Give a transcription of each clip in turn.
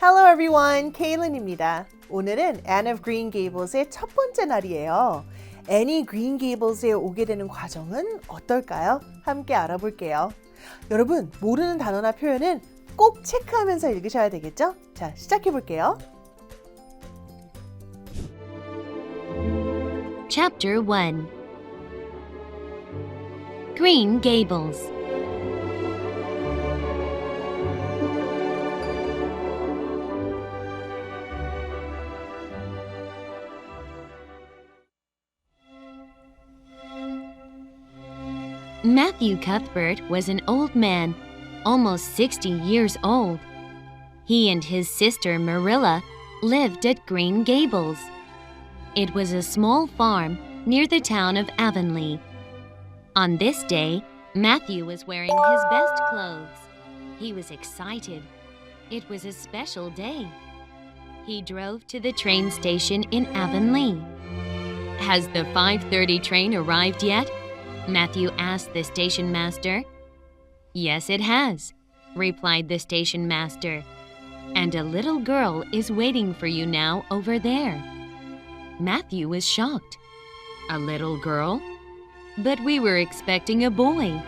Hello everyone, Kaylin입니다. 오늘은 Anne of Green Gables의 첫 번째 날이에요. Annie Green Gables에 오게 되는 과정은 어떨까요? 함께 알아볼게요. 여러분, 모르는 단어나 표현은 꼭 체크하면서 읽으셔야 되겠죠? 자, 시작해 볼게요. Chapter 1 Green Gables Matthew Cuthbert was an old man, almost 60 years old. He and his sister Marilla lived at Green Gables. It was a small farm near the town of Avonlea. On this day, Matthew was wearing his best clothes. He was excited. It was a special day. He drove to the train station in Avonlea. Has the 5:30 train arrived yet? Matthew asked the station master. Yes, it has, replied the station master. And a little girl is waiting for you now over there. Matthew was shocked. A little girl? But we were expecting a boy.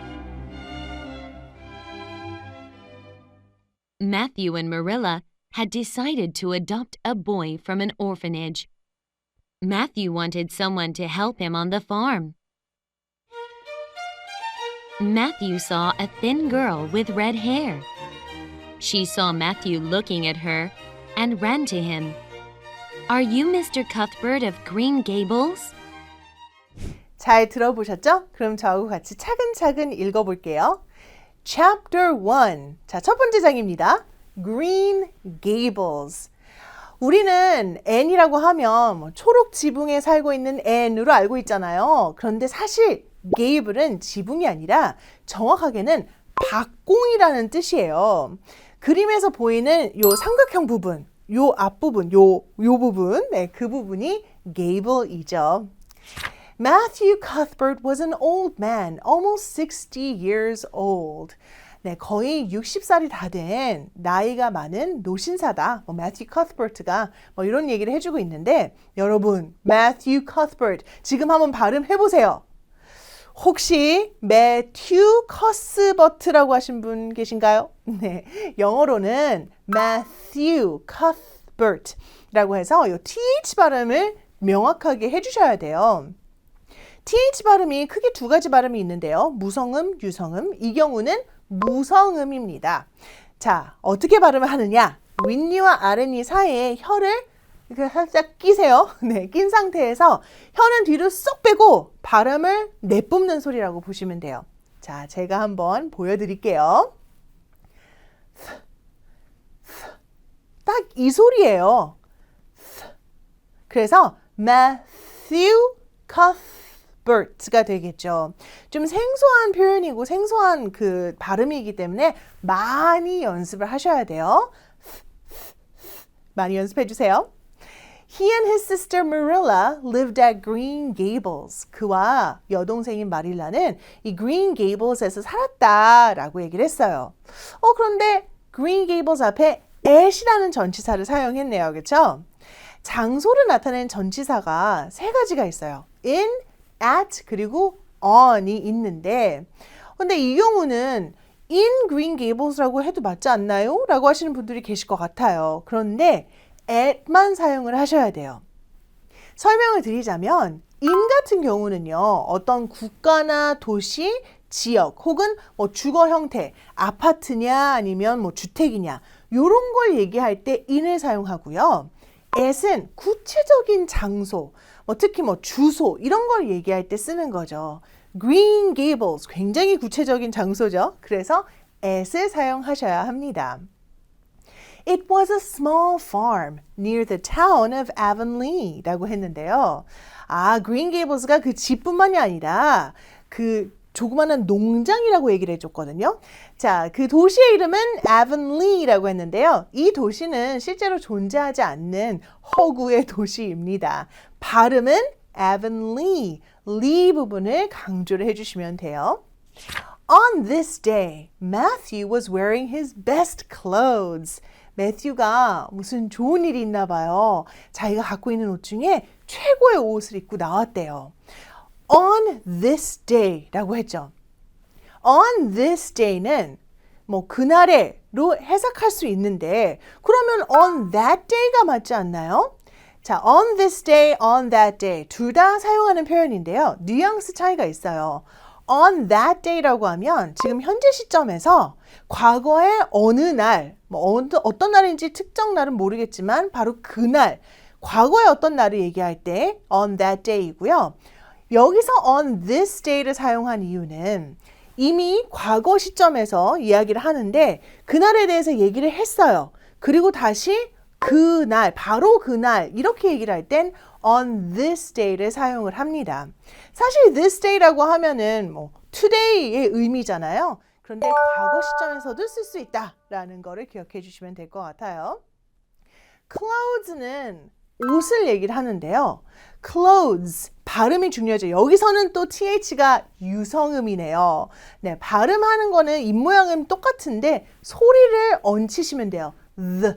Matthew and Marilla had decided to adopt a boy from an orphanage. Matthew wanted someone to help him on the farm. Matthew saw a thin girl with red hair. She saw Matthew looking at her and ran to him. Are you Mr. Cuthbert of Green Gables? 잘 들어보셨죠? 그럼 저하고 같이 차근차근 읽어볼게요. Chapter 1. 자, 첫 번째 장입니다. Green Gables. 우리는 Anne이라고 하면 초록 지붕에 살고 있는 Anne으로 알고 있잖아요. 그런데 사실 Gable은 지붕이 아니라 정확하게는 박공이라는 뜻이에요. 그림에서 보이는 요 삼각형 부분, 요 앞부분, 요 부분, 네, 그 부분이 Gable이죠. Matthew Cuthbert was an old man, almost 60 years old. 네, 거의 60살이 다 된 나이가 많은 노신사다. Matthew Cuthbert가 이런 얘기를 해주고 있는데 여러분, Matthew Cuthbert 지금 한번 발음해보세요. 혹시 매튜 커스버트라고 하신 분 계신가요? 네, 영어로는 Matthew Cuthbert라고 해서 이 TH 발음을 명확하게 해주셔야 돼요. TH 발음이 크게 두 가지 발음이 있는데요. 무성음, 유성음. 이 경우는 무성음입니다. 자, 어떻게 발음을 하느냐? 윗니와 아랫니 사이에 혀를 이렇게 살짝 끼세요. 네, 낀 상태에서 혀는 뒤로 쏙 빼고 발음을 내뿜는 소리라고 보시면 돼요. 자, 제가 한번 보여드릴게요. 딱 이 소리예요. 그래서 Matthew Cuthbert가 되겠죠. 좀 생소한 표현이고 생소한 그 발음이기 때문에 많이 연습을 하셔야 돼요. 많이 연습해 주세요. He and his sister Marilla lived at Green Gables. 그와 여동생인 마릴라는 이 Green Gables에서 살았다라고 얘기를 했어요. 그런데 Green Gables 앞에 at이라는 전치사를 사용했네요. 그렇죠? 장소를 나타내는 전치사가 세 가지가 있어요. in, at, 그리고 on이 있는데 근데 이 경우는 in Green Gables라고 해도 맞지 않나요? 라고 하시는 분들이 계실 것 같아요. 그런데 at만 사용을 하셔야 돼요. 설명을 드리자면 in 같은 경우는요. 어떤 국가나 도시, 지역 혹은 주거 형태, 아파트냐 아니면 주택이냐 이런 걸 얘기할 때 in을 사용하고요. at은 구체적인 장소, 특히 주소 이런 걸 얘기할 때 쓰는 거죠. Green Gables 굉장히 구체적인 장소죠. 그래서 at을 사용하셔야 합니다. It was a small farm near the town of Avonlea 라고 했는데요. Green Gables가 그 집뿐만이 아니라 그 조그마한 농장이라고 얘기를 해줬거든요. 자, 그 도시의 이름은 Avonlea라고 했는데요. 이 도시는 실제로 존재하지 않는 허구의 도시입니다. 발음은 Avonlea, lee 부분을 강조를 해주시면 돼요. On this day, Matthew was wearing his best clothes. 매튜가 무슨 좋은 일이 있나 봐요. 자기가 갖고 있는 옷 중에 최고의 옷을 입고 나왔대요. On this day 라고 했죠. On this day는 뭐 그날에로 해석할 수 있는데 그러면 on that day가 맞지 않나요? 자, on this day, on that day 둘 다 사용하는 표현인데요. 뉘앙스 차이가 있어요. on that day라고 하면 지금 현재 시점에서 과거의 어느 날, 뭐 어떤 날인지 특정 날은 모르겠지만 바로 그날, 과거의 어떤 날을 얘기할 때 on that day이고요. 여기서 on this day를 사용한 이유는 이미 과거 시점에서 이야기를 하는데 그날에 대해서 얘기를 했어요. 그리고 다시 그날, 바로 그날 이렇게 얘기를 할 땐 on this day를 사용을 합니다. 사실 this day라고 하면은 뭐 today의 의미잖아요. 그런데 과거 시점에서도 쓸 수 있다라는 거를 기억해 주시면 될 것 같아요. clothes는 옷을 얘기를 하는데요. clothes, 발음이 중요하죠. 여기서는 또 th가 유성음이네요. 네, 발음하는 거는 입모양은 똑같은데 소리를 얹히시면 돼요. the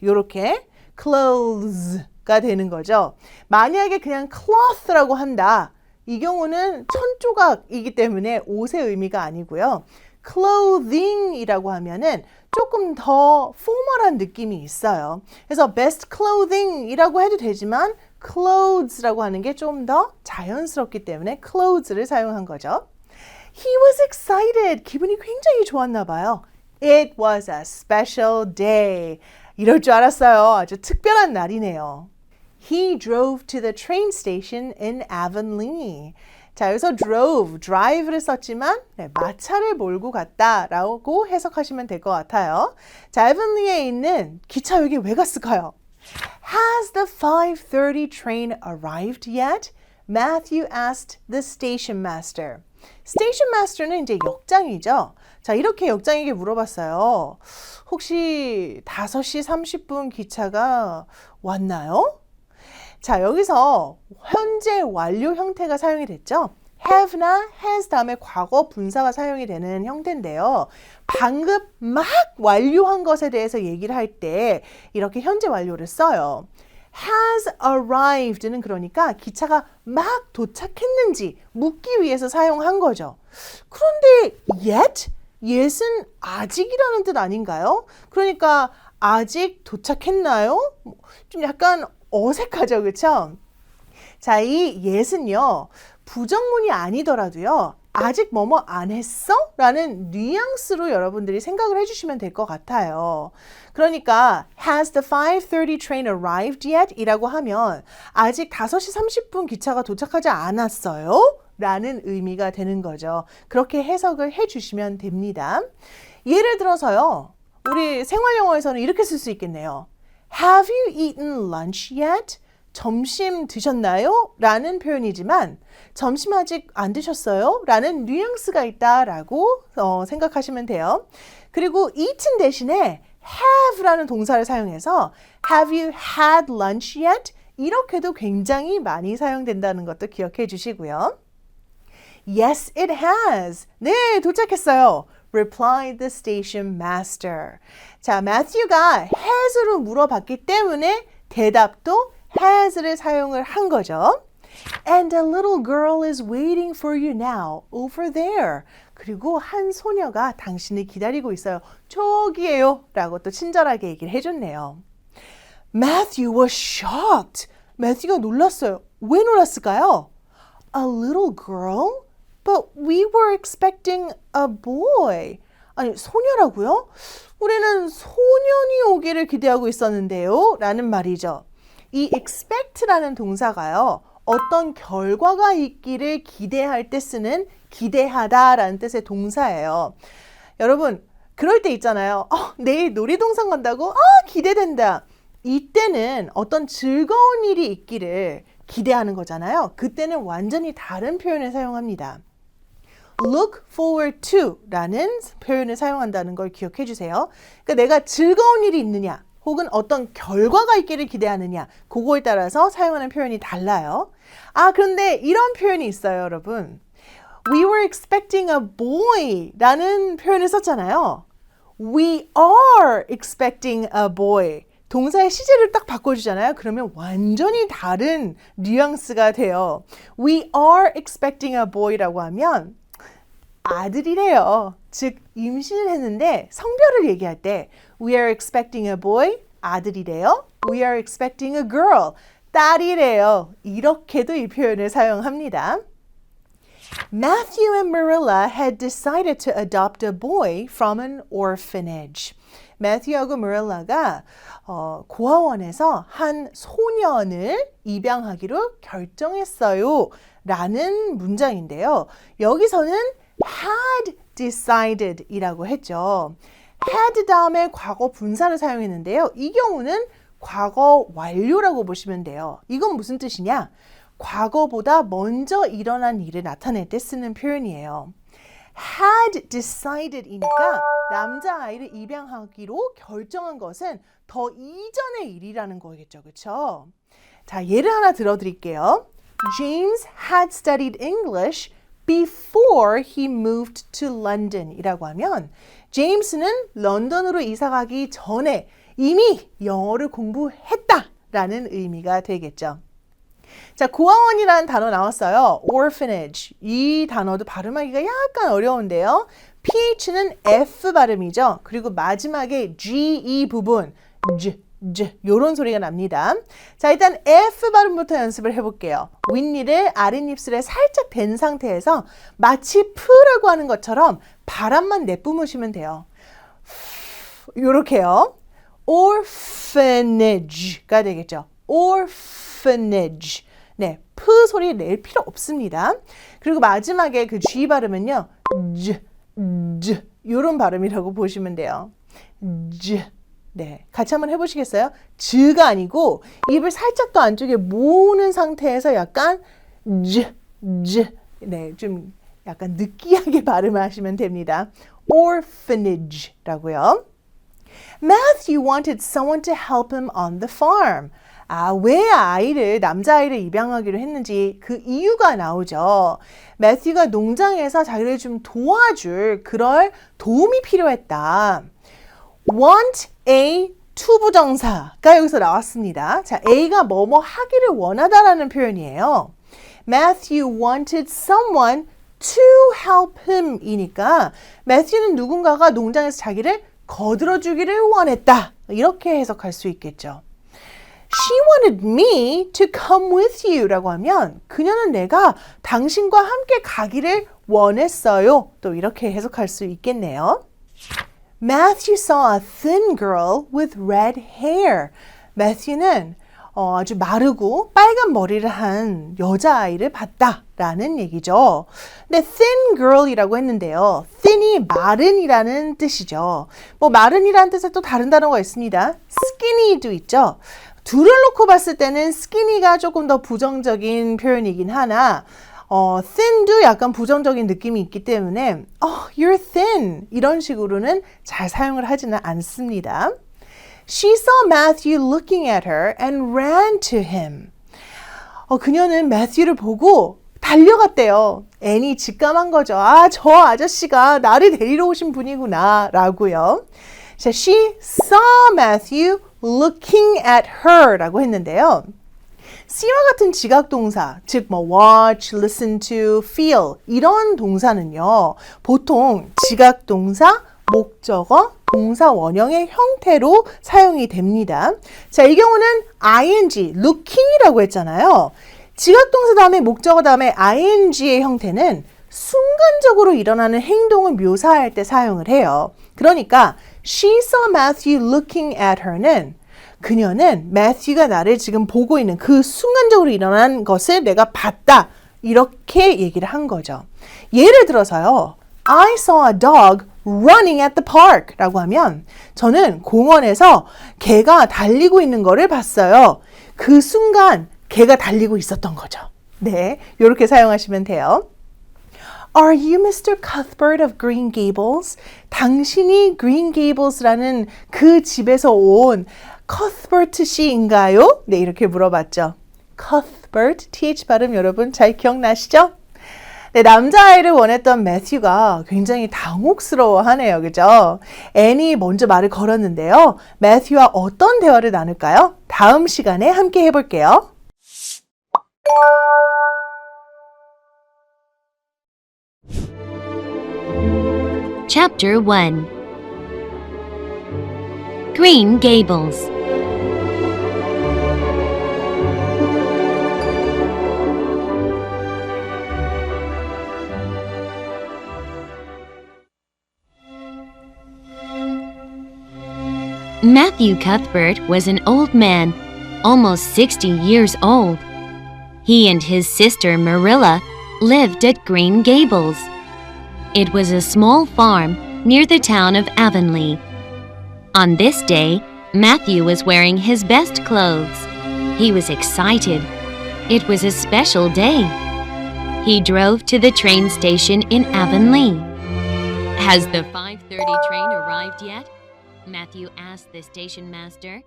이렇게 clothes가 되는 거죠. 만약에 그냥 cloth라고 한다. 이 경우는 천조각이기 때문에 옷의 의미가 아니고요. clothing이라고 하면은 조금 더 포멀한 느낌이 있어요. 그래서 best clothing이라고 해도 되지만 clothes라고 하는 게 좀 더 자연스럽기 때문에 clothes를 사용한 거죠. He was excited. 기분이 굉장히 좋았나 봐요. It was a special day. 이럴 줄 알았어요. 아주 특별한 날이네요. He drove to the train station in Avonlea. 자, 여기서 drive를 썼지만 마차를 몰고 갔다라고 해석하시면 될 것 같아요. 자, 에번리에 있는 기차역에 왜 갔을까요? Has the 5:30 train arrived yet? Matthew asked the station master. 스테이션 마스터는 이제 역장이죠. 자, 이렇게 역장에게 물어봤어요. 혹시 5시 30분 기차가 왔나요? 자, 여기서 현재 완료 형태가 사용이 됐죠. have나 has 다음에 과거 분사가 사용이 되는 형태인데요. 방금 막 완료한 것에 대해서 얘기를 할 때 이렇게 현재 완료를 써요. has arrived는 그러니까 기차가 막 도착했는지 묻기 위해서 사용한 거죠. 그런데 yet은 아직이라는 뜻 아닌가요? 그러니까 아직 도착했나요? 좀 약간 어색하죠, 그렇죠? 자, 이 yet은요 부정문이 아니더라도요 아직 뭐뭐 안 했어? 라는 뉘앙스로 여러분들이 생각을 해주시면 될 것 같아요. 그러니까 Has the 5:30 train arrived yet? 이라고 하면 아직 5시 30분 기차가 도착하지 않았어요? 라는 의미가 되는 거죠. 그렇게 해석을 해주시면 됩니다. 예를 들어서요. 우리 생활영어에서는 이렇게 쓸 수 있겠네요. Have you eaten lunch yet? 점심 드셨나요? 라는 표현이지만 점심 아직 안 드셨어요? 라는 뉘앙스가 있다라고 생각하시면 돼요. 그리고 eaten 대신에 have라는 동사를 사용해서 Have you had lunch yet? 이렇게도 굉장히 많이 사용된다는 것도 기억해 주시고요. Yes, it has. 네, 도착했어요. replied the station master. 자, 매튜가 has로 물어봤기 때문에 대답도 has를 사용을 한 거죠. And a little girl is waiting for you now over there. 그리고 한 소녀가 당신을 기다리고 있어요. 저기에요. 라고 또 친절하게 얘기를 해줬네요. Matthew was shocked. 매튜가 놀랐어요. 왜 놀랐을까요? A little girl? But we were expecting a boy. 아니, 소녀라고요? 우리는 소년이 오기를 기대하고 있었는데요. 라는 말이죠. 이 expect라는 동사가요. 어떤 결과가 있기를 기대할 때 쓰는 기대하다라는 뜻의 동사예요. 여러분, 그럴 때 있잖아요. 내일 놀이동산 간다고? 기대된다. 이때는 어떤 즐거운 일이 있기를 기대하는 거잖아요. 그때는 완전히 다른 표현을 사용합니다. look forward to 라는 표현을 사용한다는 걸 기억해 주세요. 그러니까 내가 즐거운 일이 있느냐 혹은 어떤 결과가 있기를 기대하느냐 그거에 따라서 사용하는 표현이 달라요. 그런데 이런 표현이 있어요, 여러분. We were expecting a boy 라는 표현을 썼잖아요. We are expecting a boy. 동사의 시제를 딱 바꿔주잖아요. 그러면 완전히 다른 뉘앙스가 돼요. We are expecting a boy라고 하면 아들이래요. 즉 임신을 했는데 성별을 얘기할 때 We are expecting a boy, 아들이래요. We are expecting a girl, 딸이래요. 이렇게도 이 표현을 사용합니다. Matthew and Marilla had decided to adopt a boy from an orphanage. 매튜하고 마릴라가 고아원에서 한 소년을 입양하기로 결정했어요. 라는 문장인데요. 여기서는 had decided 이라고 했죠. had 다음에 과거 분사를 사용했는데요. 이 경우는 과거 완료라고 보시면 돼요. 이건 무슨 뜻이냐? 과거보다 먼저 일어난 일을 나타낼 때 쓰는 표현이에요. had decided 이니까 남자아이를 입양하기로 결정한 것은 더 이전의 일이라는 거겠죠. 그렇죠? 자, 예를 하나 들어드릴게요. James had studied English before he moved to London 이라고 하면 제임스는 런던으로 이사가기 전에 이미 영어를 공부했다 라는 의미가 되겠죠. 자, 고아원이라는 단어 나왔어요. orphanage. 이 단어도 발음하기가 약간 어려운데요. PH는 F 발음이죠. 그리고 마지막에 GE 부분, 요런 소리가 납니다. 자, 일단 F 발음부터 연습을 해볼게요. 윗니를 아랫입술에 살짝 댄 상태에서 마치 프라고 하는 것처럼 바람만 내뿜으시면 돼요. 요렇게요. orphanage가 되겠죠. orphanage. 네, 프 소리 낼 필요 없습니다. 그리고 마지막에 그 G 발음은요. 요런 발음이라고 보시면 돼요. 네, 같이 한번 해보시겠어요? 즈가 아니고 입을 살짝 더 안쪽에 모으는 상태에서 약간 네, 좀 약간 느끼하게 발음을 하시면 됩니다. orphanage라고요. Matthew wanted someone to help him on the farm. 아, 왜 남자아이를 입양하기로 했는지 그 이유가 나오죠. 매튜가 농장에서 자기를 좀 도와줄 그럴 도움이 필요했다. want a 투부정사가 여기서 나왔습니다. 자, A가 뭐뭐 하기를 원하다라는 표현이에요. Matthew wanted someone to help him 이니까 매튜는 누군가가 농장에서 자기를 거들어주기를 원했다. 이렇게 해석할 수 있겠죠. She wanted me to come with you 라고 하면 그녀는 내가 당신과 함께 가기를 원했어요. 또 이렇게 해석할 수 있겠네요. Matthew saw a thin girl with red hair. 매튜는 아주 마르고 빨간 머리를 한 여자아이를 봤다라는 얘기죠. 근데 thin girl이라고 했는데요. thin이 마른이라는 뜻이죠. 뭐 마른이라는 뜻에 또 다른 단어가 있습니다. skinny도 있죠. 둘을 놓고 봤을 때는 skinny가 조금 더 부정적인 표현이긴 하나 thin도 약간 부정적인 느낌이 있기 때문에 you're thin 이런 식으로는 잘 사용을 하지는 않습니다. She saw Matthew looking at her and ran to him. 그녀는 매튜를 보고 달려갔대요. 앤이 직감한 거죠. 아, 저 아저씨가 나를 데리러 오신 분이구나 라고요. 자, she saw Matthew looking at her 라고 했는데요. C와 같은 지각동사, 즉 뭐 watch, listen to, feel 이런 동사는요. 보통 지각동사, 목적어, 동사 원형의 형태로 사용이 됩니다. 자, 이 경우는 ing, looking이라고 했잖아요. 지각동사 다음에 목적어 다음에 ing의 형태는 순간적으로 일어나는 행동을 묘사할 때 사용을 해요. 그러니까 she saw Matthew looking at her는 그녀는 매튜가 나를 지금 보고 있는 그 순간적으로 일어난 것을 내가 봤다. 이렇게 얘기를 한 거죠. 예를 들어서요. I saw a dog running at the park 라고 하면 저는 공원에서 개가 달리고 있는 거를 봤어요. 그 순간 개가 달리고 있었던 거죠. 네, 이렇게 사용하시면 돼요. Are you Mr. Cuthbert of Green Gables? 당신이 Green Gables라는 그 집에서 온 Cuthbert 씨인가요? 네, 이렇게 물어봤죠. Cuthbert, TH 발음 여러분 잘 기억나시죠? 네, 남자아이를 원했던 매튜가 굉장히 당혹스러워하네요. 그죠? 앤이 먼저 말을 걸었는데요. 매튜와 어떤 대화를 나눌까요? 다음 시간에 함께 해볼게요. Chapter 1 Green Gables Matthew Cuthbert was an old man, almost 60 years old. He and his sister Marilla lived at Green Gables. It was a small farm near the town of Avonlea. On this day, Matthew was wearing his best clothes. He was excited. It was a special day. He drove to the train station in Avonlea. Has the 5:30 train arrived yet? Matthew asked the station master.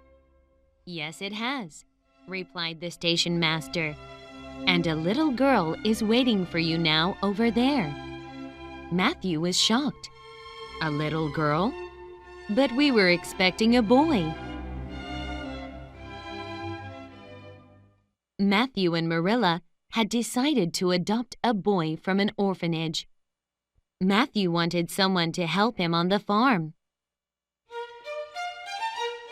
Yes, it has, replied the station master. And a little girl is waiting for you now over there. Matthew was shocked. A little girl? But we were expecting a boy. Matthew and Marilla had decided to adopt a boy from an orphanage. Matthew wanted someone to help him on the farm.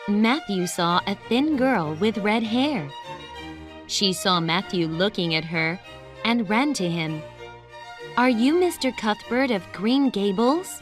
Matthew saw a thin girl with red hair. She saw Matthew looking at her and ran to him. Are you Mr. Cuthbert of Green Gables?